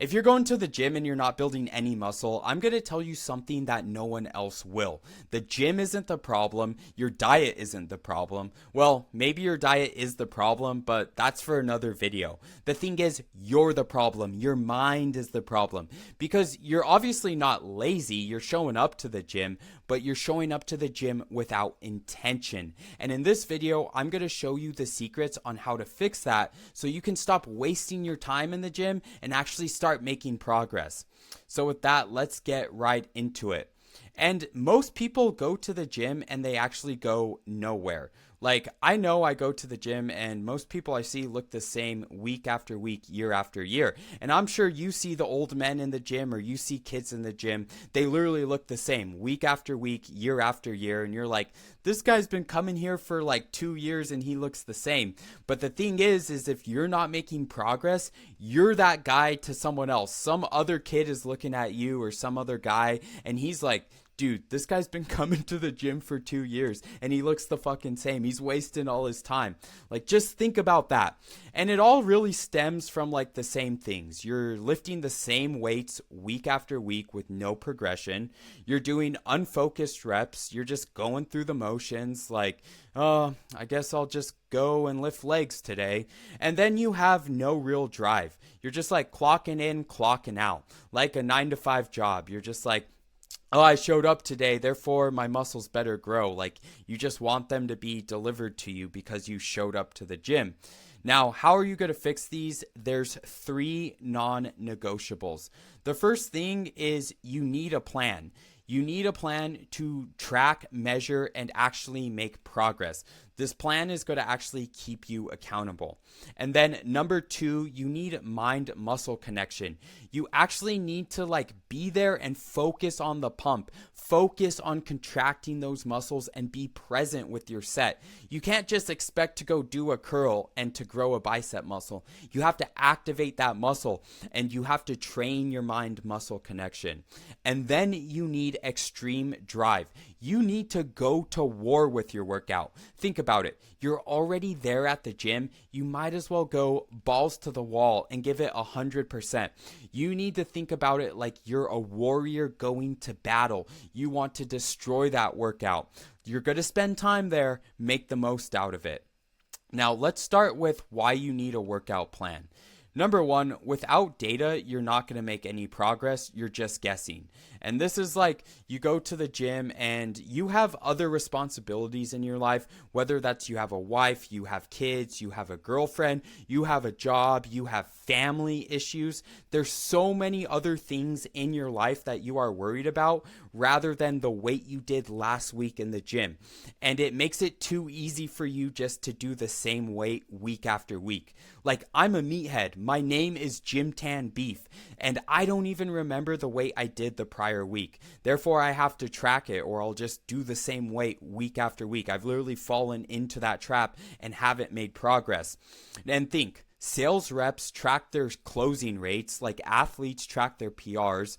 If you're going to the gym and you're not building any muscle, I'm going to tell you something that no one else will. The gym isn't the problem. Your diet isn't the problem. Well, maybe your diet is the problem, but that's for another video. The thing is, you're the problem. Your mind is the problem. Because you're obviously not lazy. You're showing up to the gym, but you're showing up to the gym without intention. And in this video, I'm going to show you the secrets on how to fix that so you can stop wasting your time in the gym and actually start making progress. So with that, let's get right into it. And most people go to the gym and they actually go nowhere. Like, I know I go to the gym and most people I see look the same week after week, year after year. And I'm sure you see the old men in the gym or you see kids in the gym. They literally look the same week after week, year after year. And you're like, this guy's been coming here for like 2 years and he looks the same. But the thing is if you're not making progress, you're that guy to someone else. Some other kid is looking at you or some other guy and he's like, dude, this guy's been coming to the gym for 2 years and he looks the fucking same. He's wasting all his time. Like, just think about that. And it all really stems from like the same things. You're lifting the same weights week after week with no progression. You're doing unfocused reps. You're just going through the motions like, oh, I guess I'll just go and lift legs today. And then you have no real drive. You're just like clocking in, clocking out, like a 9 to 5 job. You're just like, oh, I showed up today, therefore my muscles better grow. Like, you just want them to be delivered to you because you showed up to the gym. Now, how are you going to fix these? There's 3 non-negotiables. The first thing is you need a plan. You need a plan to track, measure, and actually make progress. This plan is going to actually keep you accountable. And then number 2, you need mind-muscle connection. You actually need to like be there and focus on the pump. Focus on contracting those muscles and be present with your set. You can't just expect to go do a curl and to grow a bicep muscle. You have to activate that muscle and you have to train your mind-muscle connection. And then you need extreme drive. You need to go to war with your workout. Think about it. You're already there at the gym. You might as well go balls to the wall and give it 100%. You need to think about it like you're a warrior going to battle. You want to destroy that workout. You're going to spend time there. Make the most out of it. Now, let's start with why you need a workout plan. Number 1, without data, you're not going to make any progress. You're just guessing. And this is like you go to the gym and you have other responsibilities in your life, whether that's you have a wife, you have kids, you have a girlfriend, you have a job, you have family issues. There's so many other things in your life that you are worried about rather than the weight you did last week in the gym. And it makes it too easy for you just to do the same weight week after week. Like, I'm a meathead. My name is Jim Tan Beef, and I don't even remember the weight I did the prior week. Therefore, I have to track it or I'll just do the same weight week after week. I've literally fallen into that trap and haven't made progress. And think, sales reps track their closing rates, like athletes track their PRs,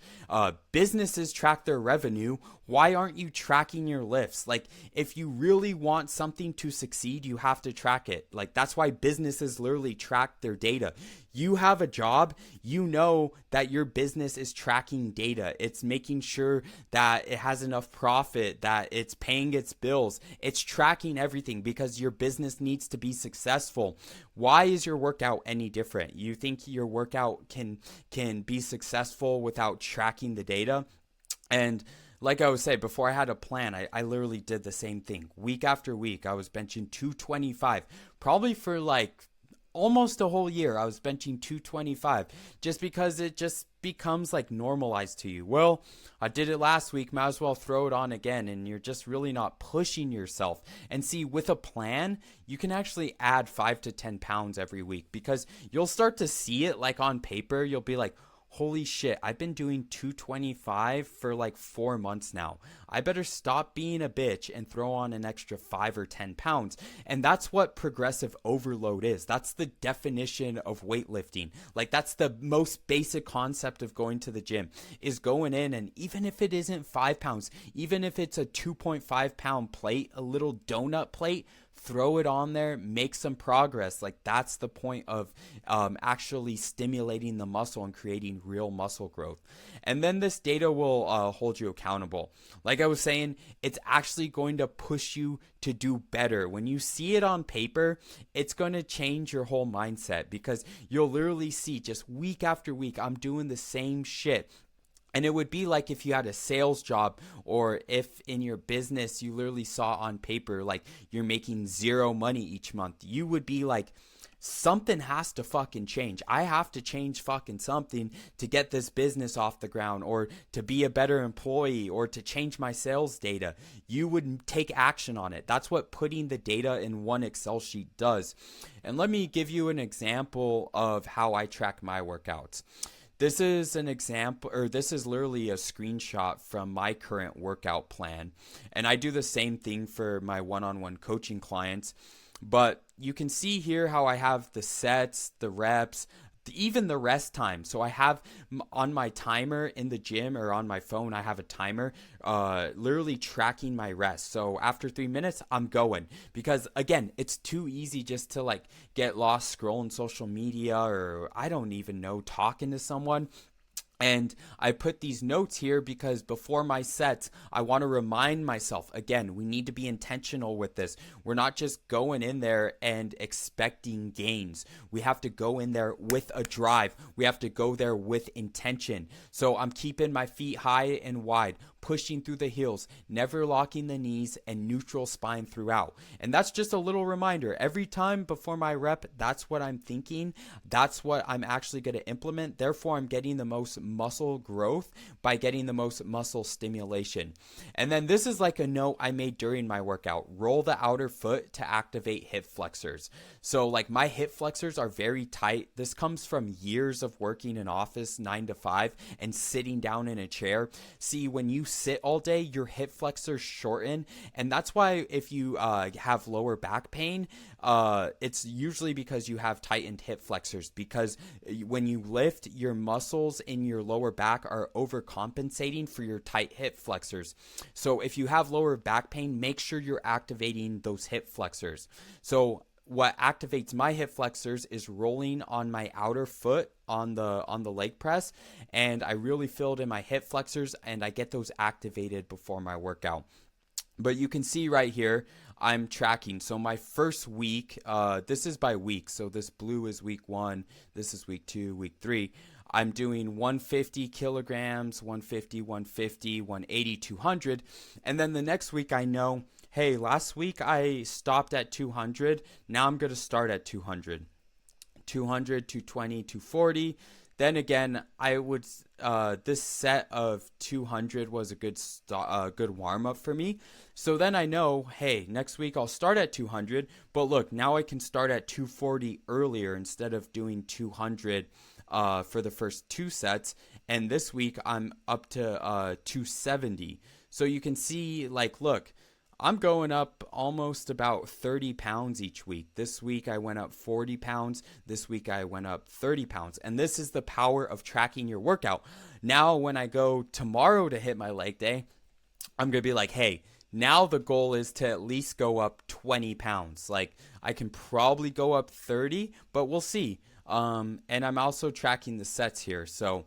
businesses track their revenue. Why aren't you tracking your lifts? Like, if you really want something to succeed, you have to track it. Like, that's why businesses literally track their data. You have a job, you know that your business is tracking data. It's making sure that it has enough profit, that it's paying its bills. It's tracking everything because your business needs to be successful. Why is your workout any different? You think your workout can be successful without tracking the data? And like I was saying, before I had a plan, I literally did the same thing. Week after week, I was benching 225, probably for like almost a whole year. I was benching 225 just because it just becomes like normalized to you. Well, I did it last week, might as well throw it on again, and you're just really not pushing yourself. And see, with a plan, you can actually add 5 to 10 pounds every week because you'll start to see it like on paper. You'll be like, holy shit, I've been doing 225 for like 4 months now. I better stop being a bitch and throw on an extra 5 or 10 pounds. And that's what progressive overload is. That's the definition of weightlifting. Like, that's the most basic concept of going to the gym, is going in, and even if it isn't 5 pounds, even if it's a 2.5 pound plate, a little donut plate, throw it on there, make some progress. Like that's the point of actually stimulating the muscle and creating real muscle growth. And then this data will hold you accountable. Like I was saying, it's actually going to push you to do better. When you see it on paper, it's going to change your whole mindset, because you'll literally see just week after week, I'm doing the same shit. And it would be like if you had a sales job, or if in your business you literally saw on paper like you're making zero money each month. You would be like, something has to fucking change. I have to change fucking something to get this business off the ground, or to be a better employee, or to change my sales data. You would take action on it. That's what putting the data in one Excel sheet does. And let me give you an example of how I track my workouts. This is an example, or this is literally a screenshot from my current workout plan. And I do the same thing for my one-on-one coaching clients. But you can see here how I have the sets, the reps, even the rest time. So I have on my timer in the gym, or on my phone, I have a timer literally tracking my rest. So after 3 minutes, I'm going. Because again, it's too easy just to like get lost scrolling social media, or I don't even know, talking to someone. And I put these notes here because before my sets, I want to remind myself, again, we need to be intentional with this. We're not just going in there and expecting gains. We have to go in there with a drive. We have to go there with intention. So I'm keeping my feet high and wide, pushing through the heels, never locking the knees, and neutral spine throughout. And that's just a little reminder. Every time before my rep, that's what I'm thinking. That's what I'm actually going to implement. Therefore, I'm getting the most muscle growth by getting the most muscle stimulation. And then this is like a note I made during my workout. Roll the outer foot to activate hip flexors. So like my hip flexors are very tight. This comes from years of working in office 9 to 5 and sitting down in a chair. See, when you sit all day, your hip flexors shorten, and that's why if you have lower back pain, it's usually because you have tightened hip flexors, because when you lift, your muscles in your lower back are overcompensating for your tight hip flexors. So if you have lower back pain, make sure you're activating those hip flexors. So what activates my hip flexors is rolling on my outer foot on the leg press, and I really feel it in my hip flexors, and I get those activated before my workout. But you can see right here, I'm tracking. So my first week, this is by week. So this blue is week 1, this is week 2, week 3. I'm doing 150 kilograms, 150, 150, 180, 200. And then the next week I know, hey, last week I stopped at 200. Now I'm going to start at 200. 200, 220, 240. Then again, I would this set of 200 was a good warm up for me. So then I know, hey, next week I'll start at 200. But look, now I can start at 240 earlier instead of doing 200 for the first 2 sets. And this week I'm up to 270. So you can see, like, look, I'm going up almost about 30 pounds each week. This week I went up 40 pounds. This week I went up 30 pounds. And this is the power of tracking your workout. Now when I go tomorrow to hit my leg day, I'm going to be like, hey, now the goal is to at least go up 20 pounds. Like, I can probably go up 30, but we'll see. And I'm also tracking the sets here. So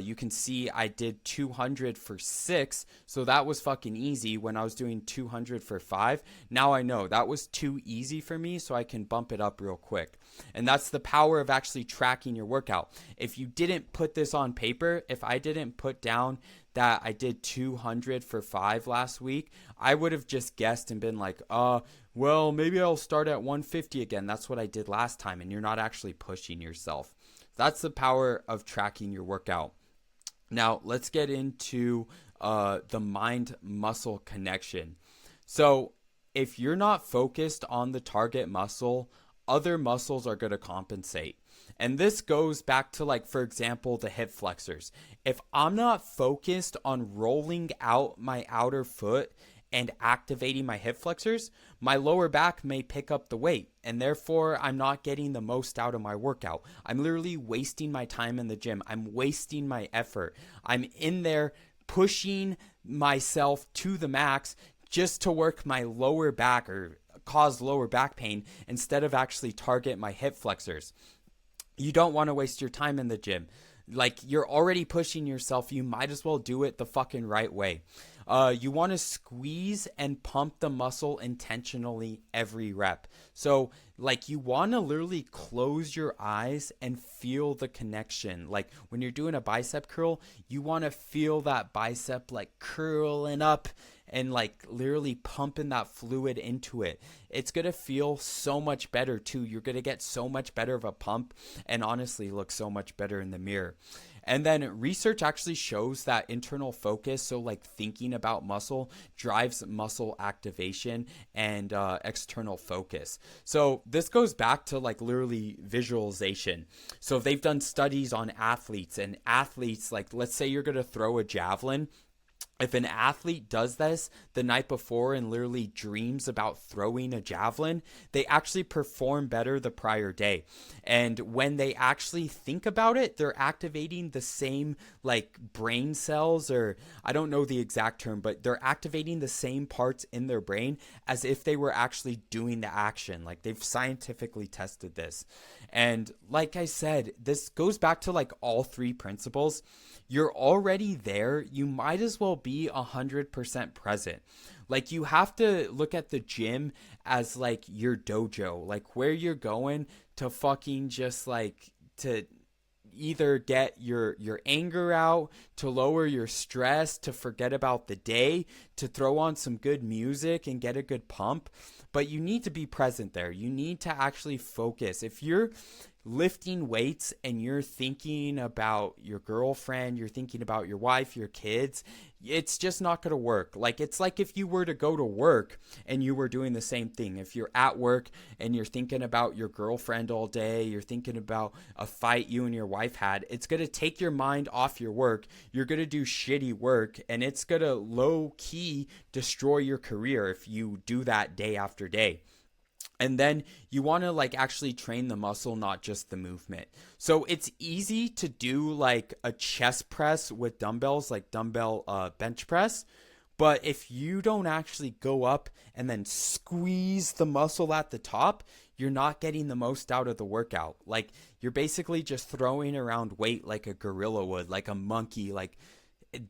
you can see I did 200 for 6, so that was fucking easy when I was doing 200 for 5. Now I know that was too easy for me, so I can bump it up real quick. And that's the power of actually tracking your workout. If you didn't put this on paper, if I didn't put down that I did 200 for 5 last week, I would have just guessed and been like, well, maybe I'll start at 150 again. That's what I did last time, and you're not actually pushing yourself. That's the power of tracking your workout. Now, let's get into the mind-muscle connection. So, if you're not focused on the target muscle, other muscles are going to compensate. And this goes back to, like, for example, the hip flexors. If I'm not focused on rolling out my outer foot and activating my hip flexors, my lower back may pick up the weight, and therefore I'm not getting the most out of my workout. I'm literally wasting my time in the gym. I'm wasting my effort. I'm in there pushing myself to the max just to work my lower back, or cause lower back pain instead of actually target my hip flexors. You don't want to waste your time in the gym. Like, you're already pushing yourself. You might as well do it the fucking right way. You want to squeeze and pump the muscle intentionally every rep. So, like, you want to literally close your eyes and feel the connection. Like, when you're doing a bicep curl, you want to feel that bicep, like, curling up and, like, literally pumping that fluid into it. It's going to feel so much better, too. You're going to get so much better of a pump and honestly look so much better in the mirror. And then research actually shows that internal focus, so like thinking about muscle, drives muscle activation and external focus. So this goes back to like literally visualization. So they've done studies on athletes, and athletes, like, let's say you're going to throw a javelin. If an athlete does this the night before and literally dreams about throwing a javelin, they actually perform better the prior day. And when they actually think about it, they're activating the same like brain cells, or I don't know the exact term, but they're activating the same parts in their brain as if they were actually doing the action. Like, they've scientifically tested this. And like I said, this goes back to like all three principles. You're already there. You might as well be 100% present. Like, you have to look at the gym as like your dojo, like where you're going to fucking just like to either get your anger out, to lower your stress, to forget about the day, to throw on some good music and get a good pump. But you need to be present there. You need to actually focus. If you're lifting weights and you're thinking about your girlfriend, you're thinking about your wife, your kids, it's just not going to work. Like, it's like if you were to go to work and you were doing the same thing. If you're at work and you're thinking about your girlfriend all day, you're thinking about a fight you and your wife had, it's going to take your mind off your work. You're going to do shitty work, and it's going to low key destroy your career if you do that day after day. And then you want to like actually train the muscle, not just the movement. So it's easy to do like a chest press with dumbbells, like dumbbell bench press. But if you don't actually go up and then squeeze the muscle at the top, you're not getting the most out of the workout. Like, you're basically just throwing around weight like a gorilla would, like a monkey. Like,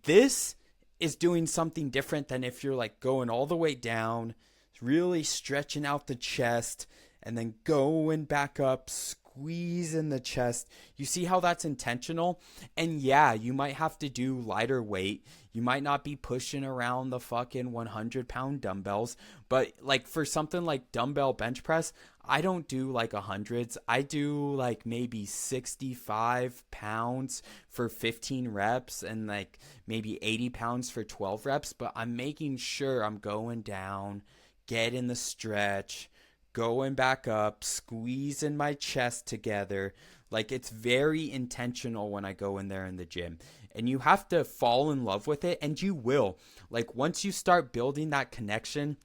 this is doing something different than if you're like going all the way down, really stretching out the chest, and then going back up, squeezing the chest. You see how that's intentional? And yeah, you might have to do lighter weight. You might not be pushing around the fucking 100-pound dumbbells, but like for something like dumbbell bench press, I don't do like hundreds. I do like maybe 65 pounds for 15 reps and like maybe 80 pounds for 12 reps, but I'm making sure I'm going down, get in the stretch, going back up, squeezing my chest together. Like, it's very intentional when I go in there in the gym. And you have to fall in love with it, and you will. Like, once you start building that connection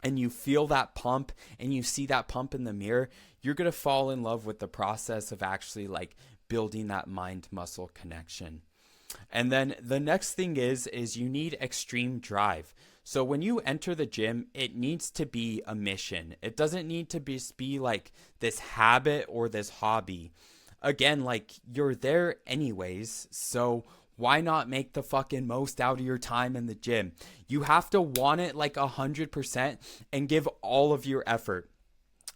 and you feel that pump and you see that pump in the mirror, you're going to fall in love with the process of actually like building that mind muscle connection. And then the next thing is you need extreme drive. So when you enter the gym, it needs to be a mission. It doesn't need to be like this habit or this hobby. Again, like, you're there anyways, so why not make the fucking most out of your time in the gym? You have to want it like 100% and give all of your effort.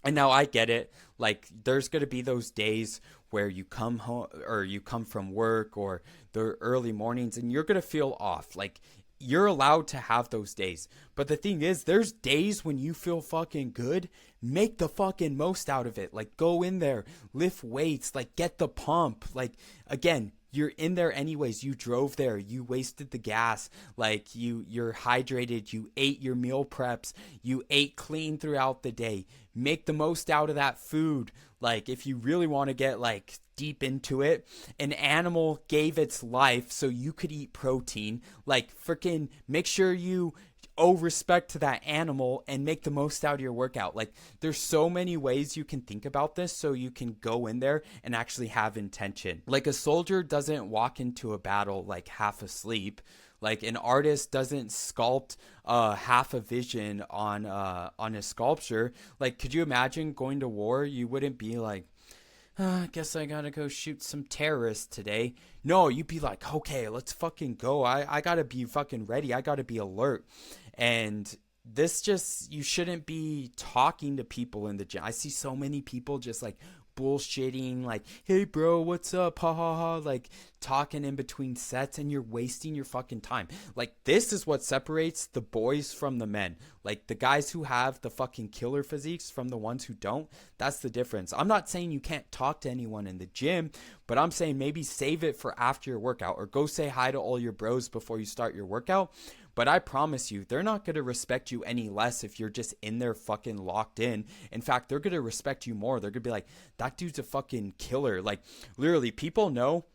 And now I get it. Like, there's going to be those days where you come home or you come from work or the early mornings and you're going to feel off. Like, you're allowed to have those days. But the thing is, there's days when you feel fucking good. Make the fucking most out of it. Like, go in there, lift weights, like, get the pump. Like, again, you're in there anyways. You drove there. You wasted the gas. Like, you're hydrated. You ate your meal preps. You ate clean throughout the day. Make the most out of that food. Like, if you really want to get like deep into it, an animal gave its life so you could eat protein. Like, freaking make sure you owe respect to that animal and make the most out of your workout. Like, there's so many ways you can think about this so you can go in there and actually have intention. Like, a soldier doesn't walk into a battle like half asleep. Like an artist doesn't sculpt half a vision on a sculpture. Like, could you imagine going to war? You wouldn't be like, I guess I gotta go shoot some terrorists today. No, you'd be like, okay, let's fucking go. I gotta be fucking ready. I gotta be alert. And this just, you shouldn't be talking to people in the gym. I see so many people just like bullshitting, like, hey bro, what's up? Ha ha ha. Like talking in between sets, and you're wasting your fucking time. Like, this is what separates the boys from the men. Like the guys who have the fucking killer physiques from the ones who don't. That's the difference. I'm not saying you can't talk to anyone in the gym, but I'm saying maybe save it for after your workout, or go say hi to all your bros before you start your workout. But I promise you, they're not going to respect you any less if you're just in there fucking locked in. In fact, they're going to respect you more. They're going to be like, that dude's a fucking killer. Like, literally, people know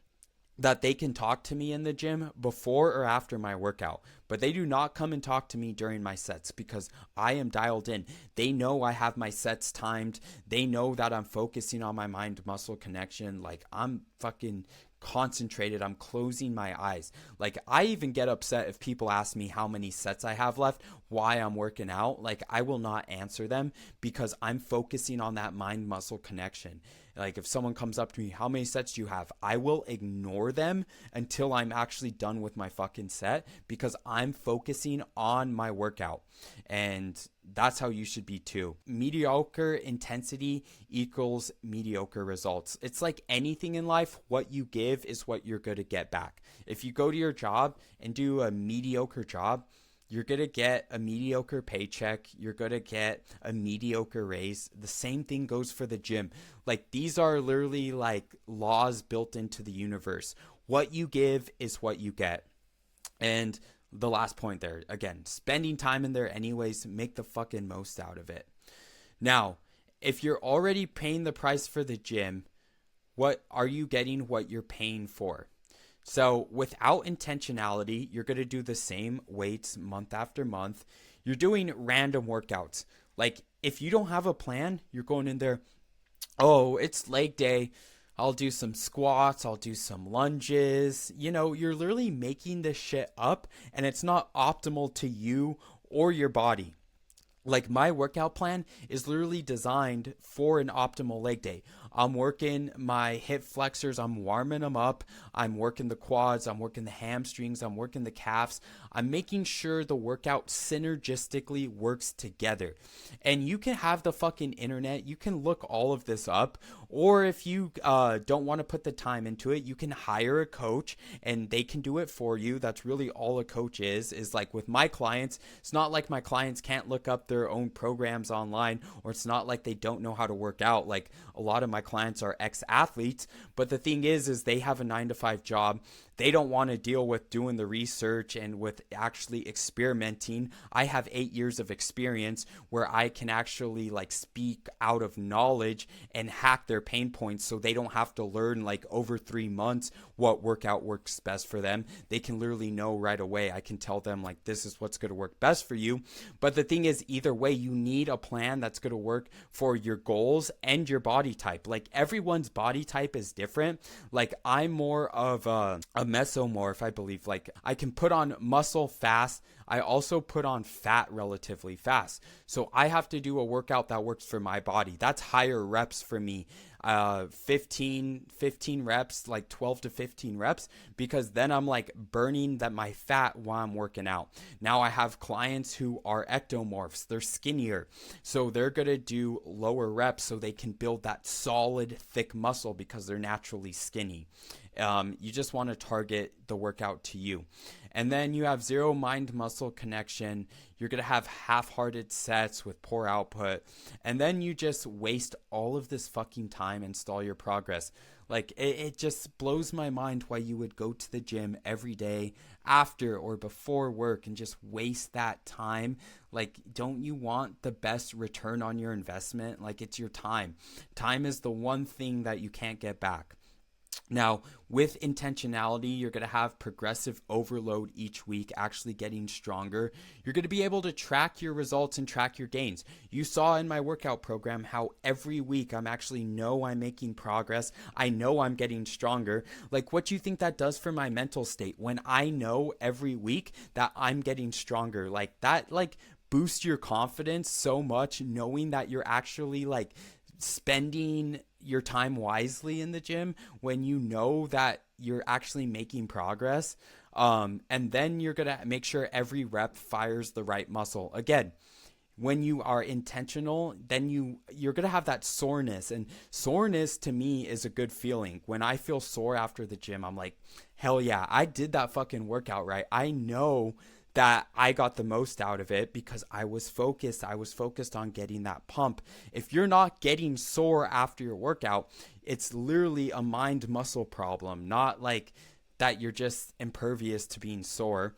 that they can talk to me in the gym before or after my workout, but they do not come and talk to me during my sets because I am dialed in. They know I have my sets timed. They know that I'm focusing on my mind muscle connection. Like, I'm fucking concentrated. I'm closing my eyes. Like, I even get upset if people ask me how many sets I have left, why I'm working out. Like, I will not answer them because I'm focusing on that mind muscle connection. Like, if someone comes up to me, how many sets do you have? I will ignore them until I'm actually done with my fucking set because I'm focusing on my workout. And that's how you should be too. Mediocre intensity equals mediocre results. It's like anything in life, what you give is what you're going to get back. If you go to your job and do a mediocre job, you're going to get a mediocre paycheck. You're going to get a mediocre raise. The same thing goes for the gym. Like, these are literally like laws built into the universe. What you give is what you get. And the last point there, again, spending time in there anyways, make the fucking most out of it. Now, if you're already paying the price for the gym, what are you getting what you're paying for? So without intentionality, you're going to do the same weights month after month. You're doing random workouts. Like, if you don't have a plan, you're going in there, oh, it's leg day. I'll do some squats. I'll do some lunges. You know, you're literally making this shit up, and it's not optimal to you or your body. Like, my workout plan is literally designed for an optimal leg day. I'm working my hip flexors. I'm warming them up. I'm working the quads. I'm working the hamstrings. I'm working the calves. I'm making sure the workout synergistically works together. And you can have the fucking internet. You can look all of this up. Or if you don't want to put the time into it, you can hire a coach and they can do it for you. That's really all a coach is like with my clients. It's not like my clients can't look up their own programs online, or it's not like they don't know how to work out. Like, a lot of my clients are ex-athletes, but the thing is they have a 9-to-5 job. They don't want to deal with doing the research and with actually experimenting. I have 8 years of experience where I can actually like speak out of knowledge and hack their pain points, so they don't have to learn like over 3 months what workout works best for them. They can literally know right away. I can tell them like, this is what's going to work best for you. But the thing is, either way, you need a plan that's going to work for your goals and your body type. Like, everyone's body type is different. Like, I'm more of a mesomorph, I believe. Like, I can put on muscle fast. I also put on fat relatively fast. So I have to do a workout that works for my body. That's higher reps for me. 15 reps, like 12 to 15 reps, because then I'm like burning that my fat while I'm working out. Now I have clients who are ectomorphs. They're skinnier. So they're going to do lower reps so they can build that solid, thick muscle because they're naturally skinny. You just want to target the workout to you. And then you have zero mind muscle connection. You're going to have half-hearted sets with poor output. And then you just waste all of this fucking time and stall your progress. Like, it just blows my mind why you would go to the gym every day after or before work and just waste that time. Like, don't you want the best return on your investment? Like, it's your time. Time is the one thing that you can't get back. Now, with intentionality, you're going to have progressive overload each week, actually getting stronger. You're going to be able to track your results and track your gains. You saw in my workout program how every week I'm making progress. I know I'm getting stronger. Like, what do you think that does for my mental state when I know every week that I'm getting stronger? Like that, boosts your confidence so much, knowing that you're actually spending your time wisely in the gym when you know that you're actually making progress. And then you're going to make sure every rep fires the right muscle. Again, when you are intentional, then you're going to have that soreness. And soreness to me is a good feeling. When I feel sore after the gym, I'm like, hell yeah, I did that fucking workout right. I know that I got the most out of it because I was focused. I was focused on getting that pump. If you're not getting sore after your workout, it's literally a mind muscle problem, not like that you're just impervious to being sore.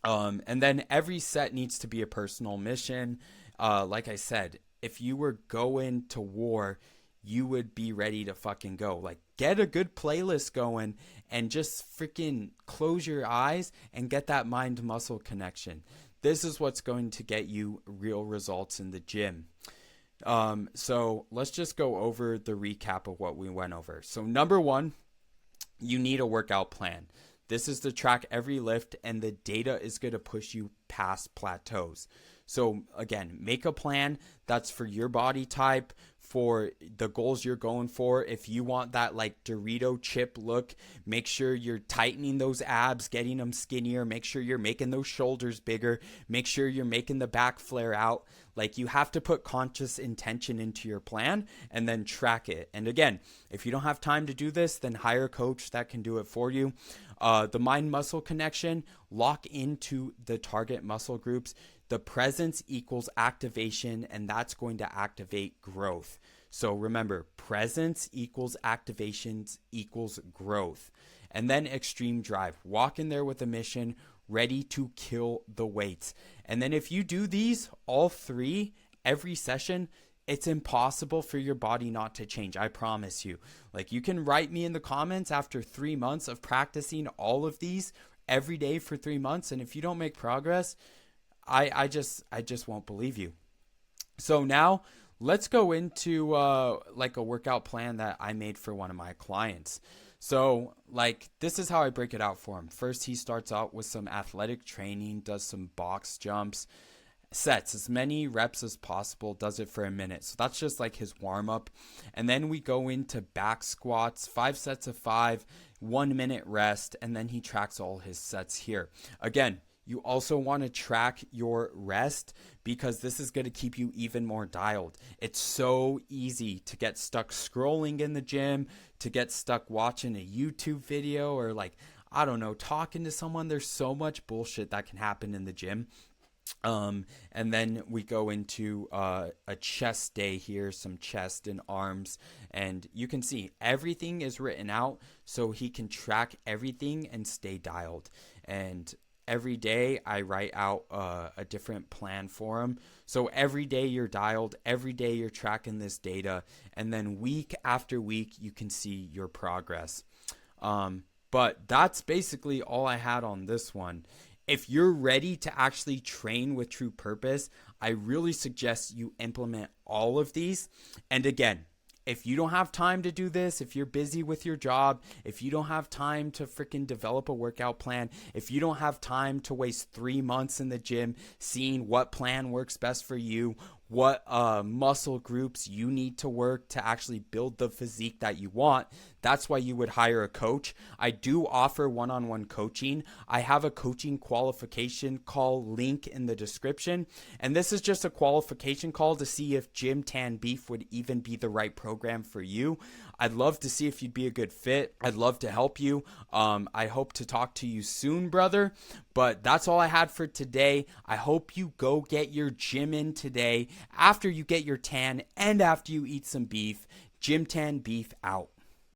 And then every set needs to be a personal mission. Like I said, if you were going to war, you would be ready to fucking go. Like, get a good playlist going and just freaking close your eyes and get that mind muscle connection. This is what's going to get you real results in the gym. So let's just go over the recap of what we went over. So number one, you need a workout plan. This is to track every lift, and the data is going to push you past plateaus. So again, make a plan that's for your body type, for the goals you're going for. If you want that like Dorito chip look, make sure you're tightening those abs, getting them skinnier. Make sure you're making those shoulders bigger. Make sure you're making the back flare out. Like, you have to put conscious intention into your plan and then track it. And again, if you don't have time to do this, then hire a coach that can do it for you. The mind muscle connection, lock into the target muscle groups. The presence equals activation, and that's going to activate growth. So remember, presence equals activations equals growth. And then extreme drive. Walk in there with a mission, ready to kill the weights. And then if you do these, all three, every session, it's impossible for your body not to change. I promise you. Like, you can write me in the comments after 3 months of practicing all of these every day for 3 months. And if you don't make progress, I just won't believe you. So now let's go into like a workout plan that I made for one of my clients. So like, this is how I break it out for him. First, he starts out with some athletic training, does some box jumps, sets as many reps as possible, does it for a minute. So that's just like his warm up. And then we go into back squats, 5 sets of 5, 1 minute rest. And then he tracks all his sets here. Again, you also want to track your rest because this is going to keep you even more dialed. It's so easy to get stuck scrolling in the gym, to get stuck watching a YouTube video, or like, I don't know, talking to someone. There's so much bullshit that can happen in the gym. And then we go into a chest day here, some chest and arms, and you can see everything is written out so he can track everything and stay dialed. And every day I write out a different plan for him. So every day you're dialed, every day you're tracking this data, and then week after week you can see your progress. But that's basically all I had on this one. If you're ready to actually train with true purpose, I really suggest you implement all of these. And again, if you don't have time to do this, if you're busy with your job, if you don't have time to freaking develop a workout plan, if you don't have time to waste 3 months in the gym seeing what plan works best for you, what muscle groups you need to work to actually build the physique that you want, that's why you would hire a coach. I do offer one-on-one coaching. I have a coaching qualification call link in the description. And this is just a qualification call to see if Gym Tan Beef would even be the right program for you. I'd love to see if you'd be a good fit. I'd love to help you. I hope to talk to you soon, brother. But that's all I had for today. I hope you go get your gym in today after you get your tan and after you eat some beef. Gym Tan Beef out.